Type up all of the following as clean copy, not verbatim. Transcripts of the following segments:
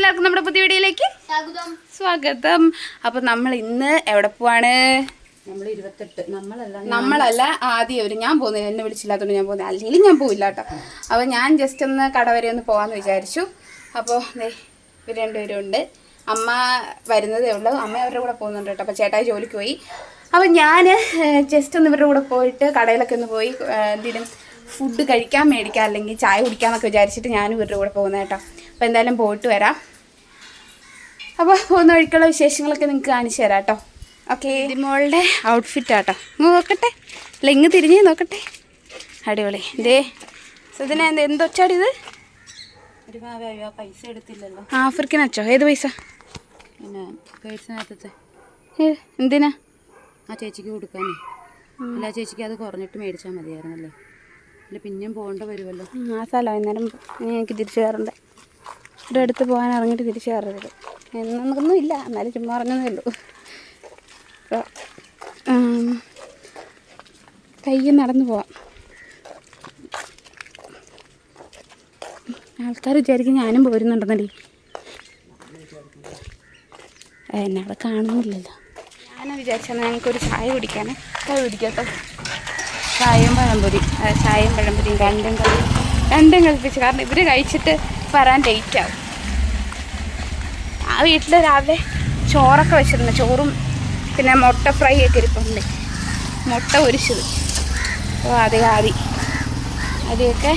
എല്ലാവർക്കും നമ്മുടെ പുതിയ വീഡിയോയിലേക്ക് സ്വാഗതം. അപ്പൊ നമ്മൾ ഇന്ന് എവിടെ പോവാണ്? നമ്മളല്ല ആദ്യം ഞാൻ പോകുന്നില്ല, എന്നെ വിളിച്ചില്ലാത്തതുകൊണ്ട് ഞാൻ പോകുന്നത്, അല്ലെങ്കിൽ ഞാൻ പോവില്ല കേട്ടോ. അപ്പോൾ ഞാൻ ജസ്റ്റ് ഒന്ന് കട വരെ ഒന്ന് പോകാമെന്ന് വിചാരിച്ചു. അപ്പോൾ ഇവർ രണ്ടുപേരും ഉണ്ട്. അമ്മ വരുന്നതേ ഉള്ളൂ, അമ്മ അവരുടെ കൂടെ പോകുന്നുണ്ട് കേട്ടോ. അപ്പോൾ ചേട്ടായി ജോലിക്ക് പോയി. അപ്പോൾ ഞാൻ ജസ്റ്റ് ഒന്ന് ഇവരുടെ കൂടെ പോയിട്ട് കടയിലൊക്കെ ഒന്ന് പോയി എന്തെങ്കിലും ഫുഡ് കഴിക്കാൻ മേടിക്കാം, അല്ലെങ്കിൽ ചായ കുടിക്കാമെന്നൊക്കെ വിചാരിച്ചിട്ട് ഞാനും ഇവരുടെ കൂടെ പോകുന്നത് കേട്ടോ. അപ്പോൾ എന്തായാലും പോയിട്ട് വരാം. അപ്പോൾ പോകുന്ന വഴിക്കുള്ള വിശേഷങ്ങളൊക്കെ നിങ്ങൾക്ക് കാണിച്ചു തരാം കേട്ടോ. ഓക്കെ, മോളുടെ ഔട്ട്ഫിറ്റാട്ടോ. നോക്കട്ടെ, ലെങ്ങ് തിരിഞ്ഞ് നോക്കട്ടെ. അടിപൊളി. ഇതേ സുദിന എന്തൊച്ചാടി ഇത്? പൈസ എടുത്തില്ലല്ലോ. ആഫ്രിക്കൻ അച്ചോ? ഏത് പൈസ? പിന്നെ പേഴ്സിനകത്തത്തെ. എന്തിനാ? ആ ചേച്ചിക്ക് കൊടുക്കാനേ. അല്ല ചേച്ചിക്ക് അത് കുറഞ്ഞിട്ട് മേടിച്ചാൽ മതിയായിരുന്നല്ലേ, അല്ല പിന്നെയും പോകേണ്ട വരുമല്ലോ. ആ സ്ഥലം അന്നേരം എനിക്ക് തിരിച്ചു കയറണ്ടേ. ഇവിടെ അടുത്ത് പോകാൻ ഇറങ്ങിയിട്ട് തിരിച്ചു കയറരുത് എന്നൊന്നും ഇല്ല, എന്നാലും ചുമ്മാ പറഞ്ഞതേ ഉള്ളൂ. അപ്പോൾ കയ്യിൽ നടന്നു പോവാം. ആൾക്കാർ വിചാരിക്കും ഞാനും പോരുന്നുണ്ടെന്നടി. എന്നെ അവിടെ കാണുന്നില്ലല്ലോ. ഞാനും വിചാരിച്ചാൽ ഞങ്ങൾക്കൊരു ചായ കുടിക്കാനേ. ചായ കുടിക്കാട്ടോ. ചായയും പഴംപൊരിയും രണ്ടും കളിപ്പിച്ച്. കാരണം ഇവർ കഴിച്ചിട്ട് വരാൻ ലേറ്റാവും. ആ വീട്ടിൽ രാവിലെ ചോറൊക്കെ വെച്ചിരുന്നു. ചോറും പിന്നെ മുട്ട ഫ്രൈ ഒക്കെ ഇരിപ്പുണ്ട്, മുട്ട പൊരിച്ചത്. അപ്പോൾ അതിയൊക്കെ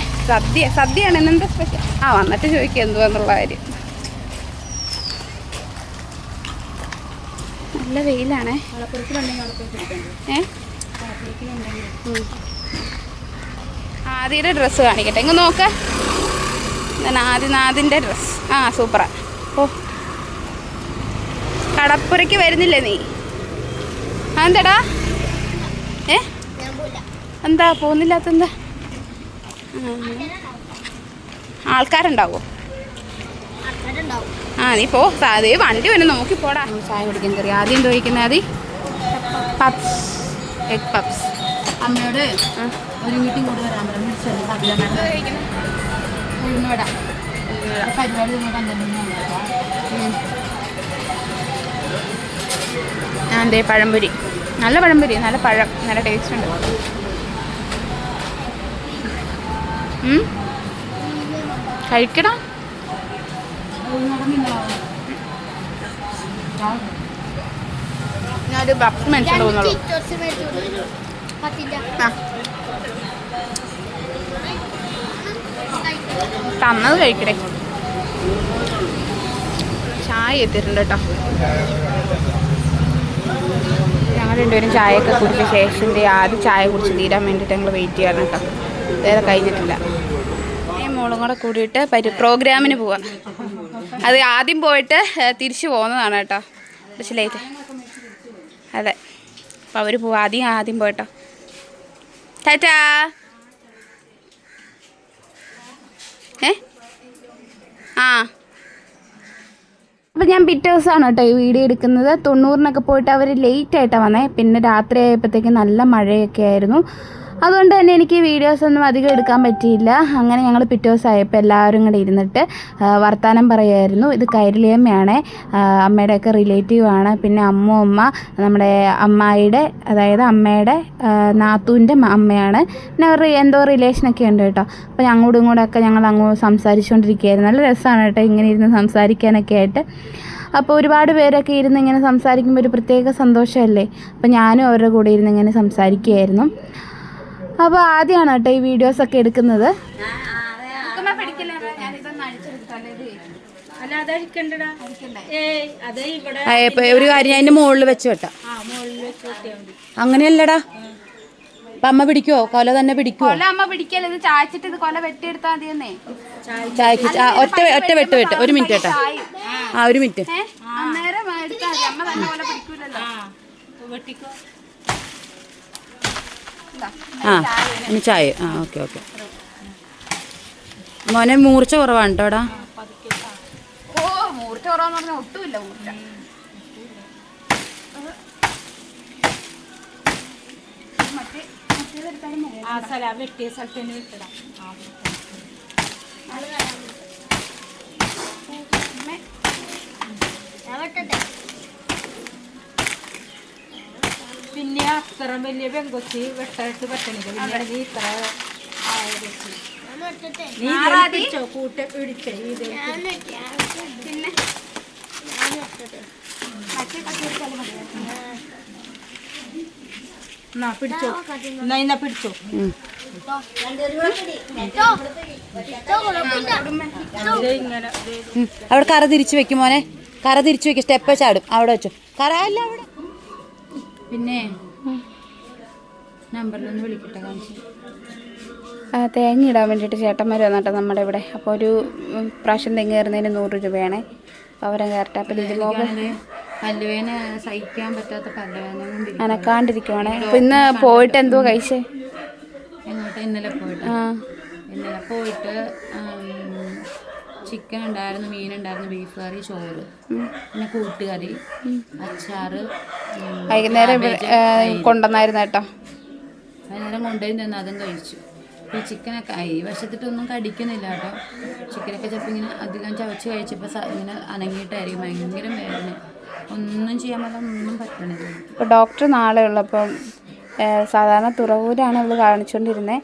സദ്യയാണ്. ഇന്നെന്താ സ്പെഷ്യൽ? വന്നിട്ട് ചോദിക്കുക എന്തുവാന്നുള്ള കാര്യം. നല്ല വെയിലാണേ. ആദ്യയുടെ ഡ്രസ്സ് കാണിക്കട്ടെ, ഇങ്ങ് നോക്ക. ആദിനാഥിൻ്റെ ഡ്രസ്സ്. സൂപ്പറാ. ഓ, കടപ്പുരയ്ക്ക് വരുന്നില്ലേ നീ? എന്താടാ? എന്താ പോകുന്നില്ലാത്തെന്താ? ആൾക്കാരുണ്ടാവോ? നീ പോ. അതേ വണ്ടി വന്നെ നോക്കി പോടാ. ചായ കുടിക്കാൻ കയറി. ആദ്യം എന്തോ കഴിക്കുന്നത്? ആദ്യം പപ്സ്, എഗ് പപ്സ്. അമ്മയോട് ഒരു മീറ്റിംഗ് കൂടെ വരാൻ പരിപാടി. എന്തേ പഴംപൊരി, നല്ല പഴംപൊരി, നല്ല പഴം, നല്ല ടേസ്റ്റ് ഉണ്ട്. കഴിക്കടാ. ഞാനൊരു പപ്സ് മേടിച്ചോണ്ട് പോകുന്നുള്ളൂ. തന്നത് കഴിക്കടേ. ചായ എത്തിയിട്ടുണ്ട് കേട്ടോ. ഞങ്ങൾ രണ്ടുപേരും ചായയൊക്കെ കുടിച്ച ശേഷം ആദ്യം ചായ കുടിച്ച് തീരാൻ വേണ്ടിയിട്ട് ഞങ്ങൾ വെയിറ്റ് ചെയ്യണം കേട്ടോ. വേറെ കഴിഞ്ഞിട്ടില്ല. മോളും കൂടെ കൂടിയിട്ട് പ്രോഗ്രാമിന് പോവാം. അത് ആദ്യം പോയിട്ട് തിരിച്ചു പോകുന്നതാണ് കേട്ടോ. കുറച്ച് ലേറ്റ്. അതെ, അപ്പോൾ അവർ പോവാം. ആദ്യം പോയിട്ടോ. ടാറ്റാ. അപ്പോൾ ഞാൻ പിറ്റേ ദിവസമാണ് കേട്ടോ ഈ വീഡിയോ എടുക്കുന്നത്. 90-നൊക്കെ പോയിട്ട് അവർ ലേറ്റായിട്ടാണ് വന്നേ. പിന്നെ രാത്രി ആയപ്പോഴത്തേക്ക് നല്ല മഴയൊക്കെ ആയിരുന്നു. അതുകൊണ്ട് തന്നെ എനിക്ക് വീഡിയോസൊന്നും അധികം എടുക്കാൻ പറ്റിയില്ല. അങ്ങനെ ഞങ്ങൾ പിറ്റേ ദിവസമായപ്പോൾ എല്ലാവരും കൂടെ ഇരുന്നിട്ട് വർത്തമാനം പറയുമായിരുന്നു. ഇത് കൈരളിയമ്മയാണ്, അമ്മയുടെയൊക്കെ റിലേറ്റീവാണ്. പിന്നെ അമ്മ നമ്മുടെ അമ്മായിയുടെ, അതായത് അമ്മയുടെ നാത്തൂൻ്റെ അമ്മയാണ്. പിന്നെ അവർ എന്തോ റിലേഷനൊക്കെ ഉണ്ട് കേട്ടോ. അപ്പോൾ അങ്ങോട്ടും ഇങ്ങോട്ടൊക്കെ ഞങ്ങൾ അങ്ങോട്ട് സംസാരിച്ചുകൊണ്ടിരിക്കുകയായിരുന്നു. നല്ല രസമാണ് കേട്ടോ ഇങ്ങനെ ഇരുന്ന് സംസാരിക്കാനൊക്കെ ആയിട്ട്. അപ്പോൾ ഒരുപാട് പേരൊക്കെ ഇരുന്ന് ഇങ്ങനെ സംസാരിക്കുമ്പോൾ ഒരു പ്രത്യേക സന്തോഷമല്ലേ. അപ്പോൾ ഞാനും അവരുടെ കൂടെ ഇരുന്ന് ഇങ്ങനെ സംസാരിക്കുകയായിരുന്നു. അപ്പോൾ ആദ്യമാണ് കേട്ടോ ഈ വീഡിയോസൊക്കെ എടുക്കുന്നത്. ഒരു കാര്യം അതിന്റെ മുകളിൽ വെച്ച് വെട്ടാം. അങ്ങനെയല്ലടാ, അപ്പൊ അമ്മ പിടിക്കുവോ? കൊല തന്നെ പിടിക്കുവോ? അമ്മ പിടിക്കല്ലോ, ഇത് ചായച്ചിട്ട് ഇത് കൊല വെട്ടിയെടുത്താൽ മതിയെന്നേ. ചായക്ക് ഒറ്റ വെട്ട്. ഒരു മിനിറ്റ് കേട്ടോ. ഒരു മിനിറ്റ്. അന്നേരം എടുത്താൽ മതി. അമ്മ തന്നെ കൊല പിടിക്കൂലല്ലോ. ഇനി ചായ. ഓക്കെ. മോനെ മൂർച്ച കുറവാണ് കേട്ടോടാ. മൂർച്ച കുറവാന്ന് പറഞ്ഞാൽ ഒട്ടുമില്ല മൂർച്ച. വെട്ടിയ സ്ഥലത്ത് തന്നെ വിട്ടടാം. അത്ര വലിയ പെങ്കൊച്ചി വെട്ടായിട്ട് പറ്റണില്ല. പിന്നെ നീ ഇത്ര കൂട്ട പിടിച്ചേ പിടിച്ചോ പിടിച്ചോ. അവിടെ കറ തിരിച്ചു വെക്കും മോനെ, കറ തിരിച്ചു വെക്കും. സ്റ്റെപ്പ് ചാടും. അവിടെ വെച്ചു കറ അല്ല അവിടെ. പിന്നെ നമ്പറിലൊന്ന് വിളിക്കട്ടെ കാണിച്ചു. തേങ്ങ ഇടാൻ വേണ്ടിയിട്ട് ചേട്ടന്മാർ വന്നിട്ട് നമ്മുടെ ഇവിടെ. അപ്പോൾ ഒരു പ്രാവശ്യം തെങ്ങ് കയറുന്നതിന് 100 രൂപയാണേ. അപ്പോൾ അവരെ കയറട്ടെ. അപ്പം പല്ലുവേന സഹിക്കാൻ പറ്റാത്ത പല്ലുവേന അനക്കാണ്ടിരിക്കുവാണേ. അപ്പോൾ ഇന്ന് പോയിട്ട് എന്തോ കഴിച്ചേ? എങ്ങോട്ട്? ഇന്നലെ പോയിട്ട് ചിക്കൻ ഉണ്ടായിരുന്നു, മീനുണ്ടായിരുന്നു, ബീഫ് കറി, ചോറ്, പിന്നെ കൂട്ടുകറി, അച്ചാറ്. വൈകുന്നേരം കൊണ്ടുവന്നായിരുന്നു കേട്ടോ. വൈകുന്നേരം കൊണ്ടുപോയി നിന്ന് അതും കഴിച്ചു. ഈ ചിക്കനൊക്കെ ഈ വശത്തിട്ടൊന്നും കടിക്കുന്നില്ല കേട്ടോ. ചിക്കനൊക്കെ ചിലപ്പോൾ ഇങ്ങനെ അധികം ചവച്ച് കഴിച്ചപ്പോൾ ഇങ്ങനെ അനങ്ങിയിട്ടായിരിക്കും. ഭയങ്കര വേദന, ഒന്നും ചെയ്യാൻ പറ്റാൻ ഒന്നും പറ്റണില്ല. ഇപ്പോൾ ഡോക്ടർ നാളെ ഉള്ളപ്പം സാധാരണ തുറവൂരാണ് അവൾ കാണിച്ചുകൊണ്ടിരുന്നത്.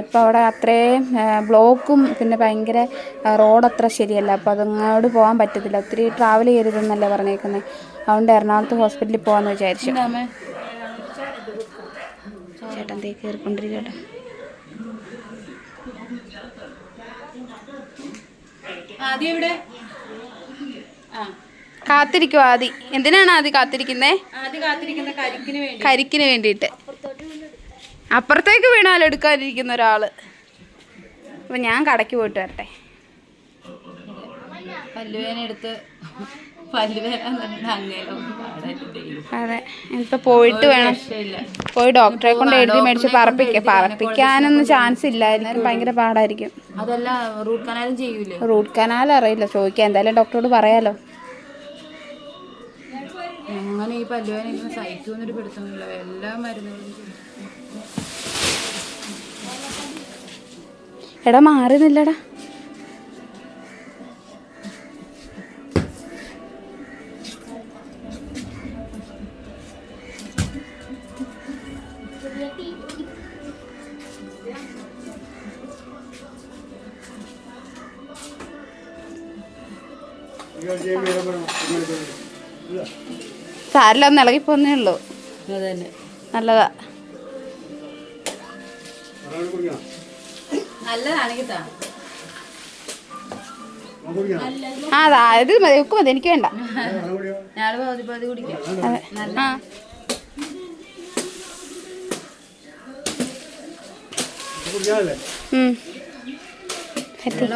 ഇപ്പോൾ അവിടെ അത്രയും ബ്ലോക്കും പിന്നെ ഭയങ്കര റോഡ് അത്ര ശരിയല്ല. അപ്പോൾ അതങ്ങോട്ട് പോകാൻ പറ്റത്തില്ല. ഒത്തിരി ട്രാവൽ ചെയ്യരുതെന്നല്ലേ പറഞ്ഞേക്കുന്നത്. അതുകൊണ്ട് എറണാകുളത്ത് ഹോസ്പിറ്റലിൽ പോകാമെന്ന് വിചാരിച്ചു. ചേട്ടൻ തേ കയറിക്കൊണ്ടിരിക്കട്ടെ. കാത്തിരിക്കുവോ ആദി? എന്തിനാണ് ആദി കാത്തിരിക്കുന്നേ? കരിക്കിന് വേണ്ടിയിട്ട്. അപ്പുറത്തേക്ക് വീണാലും എടുക്കാതിരിക്കുന്ന ഒരാള്. അപ്പൊ ഞാൻ കടയ്ക്ക് പോയിട്ട് വരട്ടെ. പല്ലുവേന എടുത്ത് അതെ, ഇപ്പൊ പോയിട്ട് വേണം. പോയി ഡോക്ടറെ കൊണ്ട് എഴുതി മേടിച്ച് പറപ്പിക്കാനൊന്നും ചാൻസ് ഇല്ലായിരുന്നു. ഭയങ്കര പാടായിരിക്കും. അതല്ല റൂട്ട് കനാലും ചെയ്യൂലേ? റൂട്ട് കനാൽ അറിയില്ല, ചോദിക്കാം. എന്തായാലും ഡോക്ടറോട് പറയാലോ. അങ്ങനെ ഈ പല്ലുവേന സഹിക്കുമെന്നൊരു പിടുത്തമില്ല. എല്ലാ മരുന്നുകളും എടാ മാറുന്നില്ലടാ. സാരില്ല, ഒന്ന് ഇളകിപ്പോന്നേ ഉള്ളൂ. അതന്നെ നല്ലതാ. നല്ലതാണെങ്കിൽ ഇത് മതി, ഉക്ക് മതി, എനിക്ക് വേണ്ട. ഞാള് പതി കുടിക്കാം.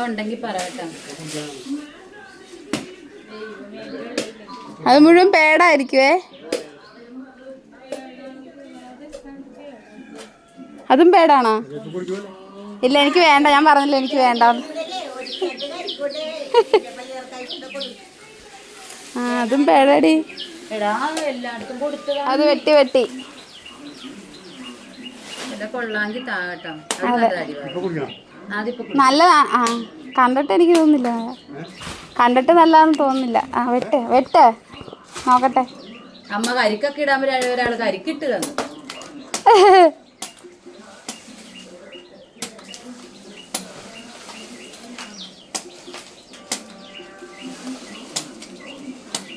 ഉണ്ടെങ്കിൽ പറയട്ടെ. അത് മുഴുവൻ പേടായിരിക്കുവേ. അതും പേടാണോ? ഇല്ല, എനിക്ക് വേണ്ട. ഞാൻ പറഞ്ഞില്ല എനിക്ക് വേണ്ട. അതും പേടടി. അത് വെട്ടി നല്ലതാ. കണ്ടിട്ട് എനിക്ക് തോന്നുന്നില്ല. കണ്ടിട്ട് നല്ലതാന്ന് തോന്നുന്നില്ല. വെട്ട് നോക്കട്ടെ. അമ്മ കരിക്കൊക്കെ ഇടാൻ ഒരാൾ കരിക്കിട്ട് തന്നു.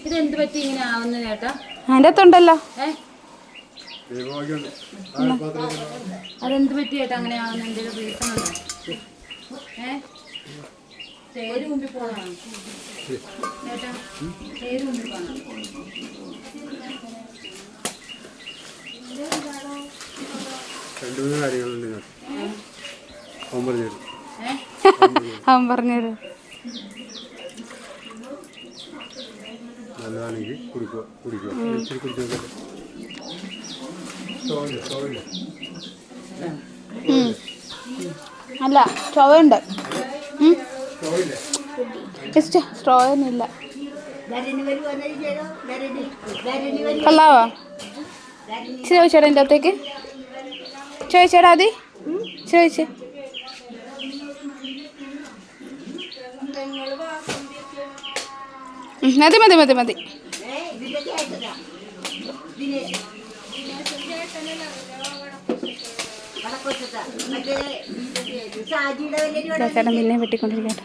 ഇതെന്ത് പറ്റി ഇങ്ങനെ ആവുന്ന ചേട്ടാ? അതിൻ്റെ അകത്തുണ്ടല്ലോ. അതെന്ത് പറ്റി ചേട്ടാ അങ്ങനെ ആവുന്ന? എന്തെങ്കിലും റീസൺ ഉണ്ടോ? തേര് മുമ്പിൽ പോകണം ചേട്ടാ. തേര് മുമ്പിൽ പോകണം. അവൻ പറഞ്ഞത് നല്ലതാണെങ്കിൽ കുടിക്കുക. അല്ല, ചുവയുണ്ട്. സ്ട്രോ ഒന്നുമില്ല. കൊള്ളാവോ? ചോദിച്ചേടാ എൻ്റെ അകത്തേക്ക്. ചോദിച്ചേടാ അതി. ചോദിച്ചേ. മതി. ചേട്ടൻ പിന്നെ വെട്ടിക്കൊണ്ടിരിക്കട്ടെ.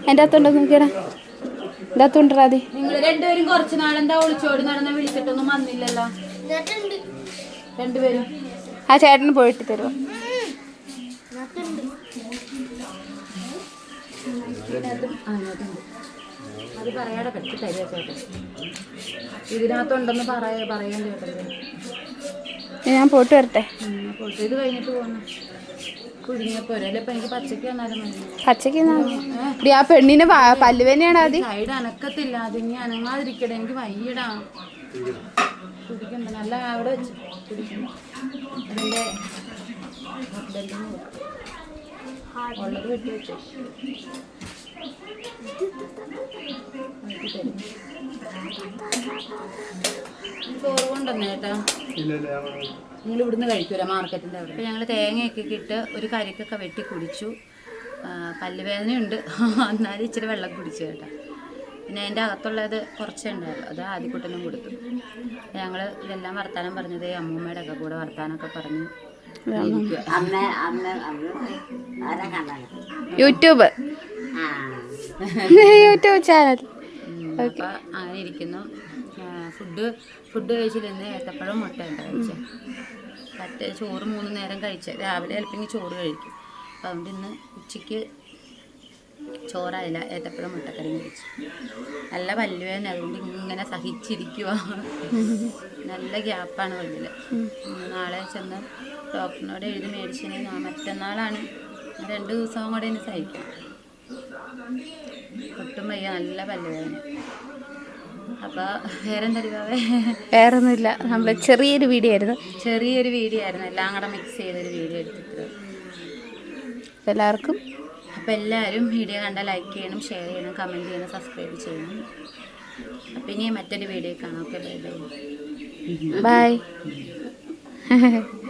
എൻ്റെ അകത്തുണ്ടോ നോക്കിയടാ, എൻ്റെ അകത്തുണ്ടാതി. നിങ്ങൾ രണ്ടുപേരും കുറച്ച് നാളെന്താ ഒളിച്ചോടി നടന്ന വിളിച്ചിട്ടൊന്നും വന്നില്ലല്ലോ രണ്ടുപേരും. ആ ചേട്ടന് പോയിട്ട് തരുമോ? അത് പറയാതെ പറ്റി തരുക ചേട്ടൻ. ഇതിനകത്തുണ്ടെന്ന് പറയാൻ ചേട്ടൻ. ഞാൻ പോയിട്ട് വരട്ടെ. പോയിട്ട് ഇത് കഴിഞ്ഞിട്ട് പോകണം. കുടുങ്ങിയപ്പോ അപ്പൊ എനിക്ക് പച്ചക്ക് വന്നാലും മതി. പച്ചക്ക് ആ പെണ്ണിന് പല്ലുവേനയാണ് ആദ്യം. സൈഡ് അനക്കത്തില്ല, അതിനി അനങ്ങാതിരിക്കട്ടെ. എനിക്ക് വയ്യടാ കുടിക്കണ്ട. നല്ല അവിടെ വെച്ച് കുടിക്കണം. അതിൻ്റെ ഉള്ളത് വെട്ടി വെച്ചു. ചോറ് കൊണ്ടുവന്നേ ചേട്ടാ. നിങ്ങൾ ഇവിടുന്ന് കഴിക്കൂല മാർക്കറ്റിൻ്റെ അവിടെ. അപ്പോൾ ഞങ്ങൾ തേങ്ങയൊക്കെ ഇട്ട് ഒരു കരിക്കൊക്കെ വെട്ടി കുടിച്ചു. പല്ലുവേദനയുണ്ട്, എന്നാലും ഇച്ചിരി വെള്ളം കുടിച്ചു കേട്ടോ. പിന്നെ അതിൻ്റെ അകത്തുള്ളത് കുറച്ചേ ഉണ്ടായിരുന്നു, അത് ആദ്യക്കുട്ടനും കൊടുത്തു. ഞങ്ങൾ ഇതെല്ലാം വർത്താനം പറഞ്ഞത് അമ്മൂമ്മയുടെ ഒക്കെ കൂടെ വർത്താനമൊക്കെ പറഞ്ഞു. YouTube channel. അപ്പോൾ അങ്ങനെ ഇരിക്കുന്നു. ഫുഡ് കഴിച്ചില്ലെന്ന് ഏത്തപ്പഴം മുട്ട ഉണ്ട് കഴിച്ചത്. മറ്റേ ചോറ് 3 നേരം കഴിച്ചത്. രാവിലെ ചിലപ്പോൾ ചോറ് കഴിക്കും. അപ്പം അതുകൊണ്ട് ഇന്ന് ഉച്ചയ്ക്ക് ചോറായില്ല, ഏത്തപ്പഴം മുട്ടക്കറിയും കഴിച്ചു. നല്ല പല്ലുവേദന, അതുകൊണ്ട് ഇങ്ങനെ സഹിച്ചിരിക്കുക. നല്ല ഗ്യാപ്പാണ് പല്ലിൽ. നാളെ ചെന്ന് ഡോക്ടറിനോട് എഴുതി മേടിച്ചിന്. മറ്റന്നാളാണ്, 2 ദിവസം കൂടെ ഇനി സഹിക്കണം. ഒട്ടും വയ്യ, നല്ല പല്ലുവേദന. അപ്പോൾ വേറെന്തരിവാവേ? വേറൊന്നുമില്ല. നമ്മൾ ചെറിയൊരു വീഡിയോ ആയിരുന്നു, എല്ലാം കൂടെ മിക്സ് ചെയ്തൊരു വീഡിയോ എടുത്തിട്ട്. എല്ലാവർക്കും അപ്പോൾ എല്ലാവരും വീഡിയോ കണ്ടാൽ ലൈക്ക് ചെയ്യണം, ഷെയർ ചെയ്യണം, കമൻറ്റ് ചെയ്യണം, സബ്സ്ക്രൈബ് ചെയ്യണം. അപ്പം ഇനി മറ്റൊരു വീഡിയോ കാണാം. Okay, bye bye. ബൈ.